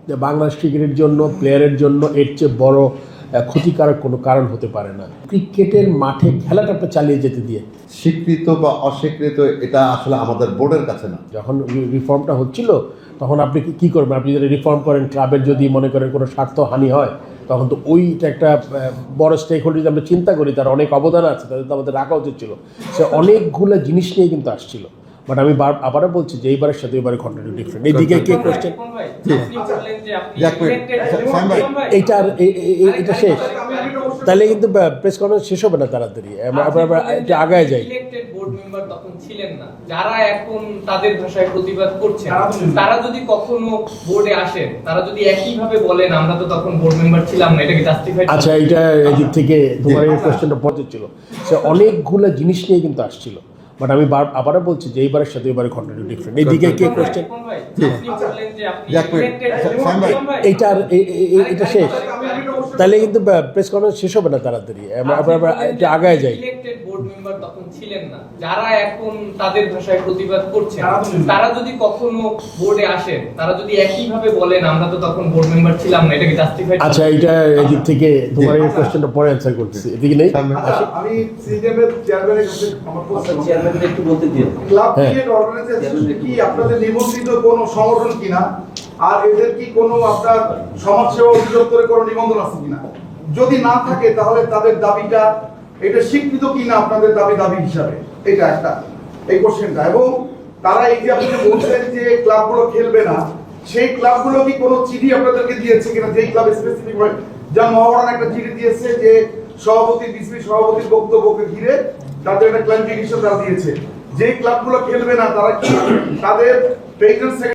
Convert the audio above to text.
যে বাংলাদেশ ক্রিকেটের জন্য প্লেয়ারের জন্য এর চেয়ে বড় ক্ষতিকারক কোনো কারণ হতে পারে না। ক্রিকেটের মাঠে খেলাটা আপনি চালিয়ে যেতে দিয়ে স্বীকৃত বা অস্বীকৃত এটা আসলে আমাদের বোর্ডের কাছে না। যখন রিফর্মটা হচ্ছিল তখন আপনি কি করবেন? আপনি যদি রিফর্ম করেন, ক্লাবের যদি মনে করেন কোনো স্বার্থহানি হয়, তখন তো ওইটা একটা বড় স্টেক হোল্ডার যদি আমরা চিন্তা করি, তার অনেক অবদান আছে, তাদের তো আমাদের রাখা উচিত ছিল। সে অনেকগুলো জিনিস নিয়ে কিন্তু আসছিল। বাট আমি আবারও বলছি যে এইবারের সাথে এবারে কন্টেন্ট ডিফারেন্ট। এইদিকে কে কোয়েশ্চেন এটা শেষ, তাহলে কিন্তু প্রেস কনফারেন্স শেষ হবে না তাড়াতাড়ি। আমরা এটা আগায় যাই। বোর্ড মেম্বার তখন ছিলেন না, যারা এখন তাদের ভাষায় প্রতিবাদ করছেন, তারা যদি কখনো বোর্ডে আসেন, তারা যদি একইভাবে বলেন আমরা তো তখন বোর্ড মেম্বার ছিলাম না, এটাকে জাস্টিফাই। আচ্ছা, এটা এদিক থেকে তোমার এই কোয়েশ্চেনটা পজিটিভ ছিল। সে অনেকগুলো জিনিস নিয়ে কিন্তু আসছিল। বাট আমি আবারও বলছি যে এইবারের সাথে এবারে কন্টেন্ট ডিফারেন্ট। এইদিকে কে কোয়েশ্চেন এটা শেষ, তাহলে কিন্তু প্রেস কনফারেন্স শেষ হবে না তাড়াতাড়ি। আমরা এটা আগায় যাই। বোর্ড মেম্বার তখন ছিলেন না, যারা এখন তাদের ভাষায় প্রতিবাদ করছেন, তারা যদি কখনো বোর্ডে আসেন, তারা যদি একইভাবে বলেন আমরা তো তখন বোর্ড মেম্বার ছিলাম না, এটাকে জাস্টিফাই। আচ্ছা, এটা এদিক থেকে তোমার এই কোশ্চেনটা পরে অ্যানসার করতেছি। এদিকে নেই, আমি সিজিএমের চেয়ারম্যানের কাছে আমার প্রশ্ন, চেয়ারম্যানকে একটু বলতে দিন। ক্লাব ক্রিকেট অর্গানাইজেশন কি আপনাদের নিবন্ধিত কোনো সংগঠন কিনা, আর এদের কি কোনো আপনার সমাজসেবা অভিযোগ করে কোনো নিবন্ধন আছে কিনা? যদি না থাকে তাহলে তাদের দাবিটা এটা স্বীকৃত কিনা আপনাদের দাবি হিসাবে, এটা একটা এই কোশ্চেনটা। এবং তারা এই যে আপনি বলছেন যে ক্লাবগুলো খেলবে না, সেই ক্লাবগুলো কি কোনো চিঠি আপনাদেরকে দিয়েছে কিনা? যেই ক্লাব স্পেসিফিক হয়, যেমন মহাবারান একটা চিঠি দিয়েছে যে সভাপতি বিসিবি সভাপতির বক্তব্যকে ঘিরে তাদের একটা ক্লারিফিকেশন তারা দিয়েছে। যে ক্লাবগুলো খেলবে না তারা কি তাদের প্রেসিডেন্ট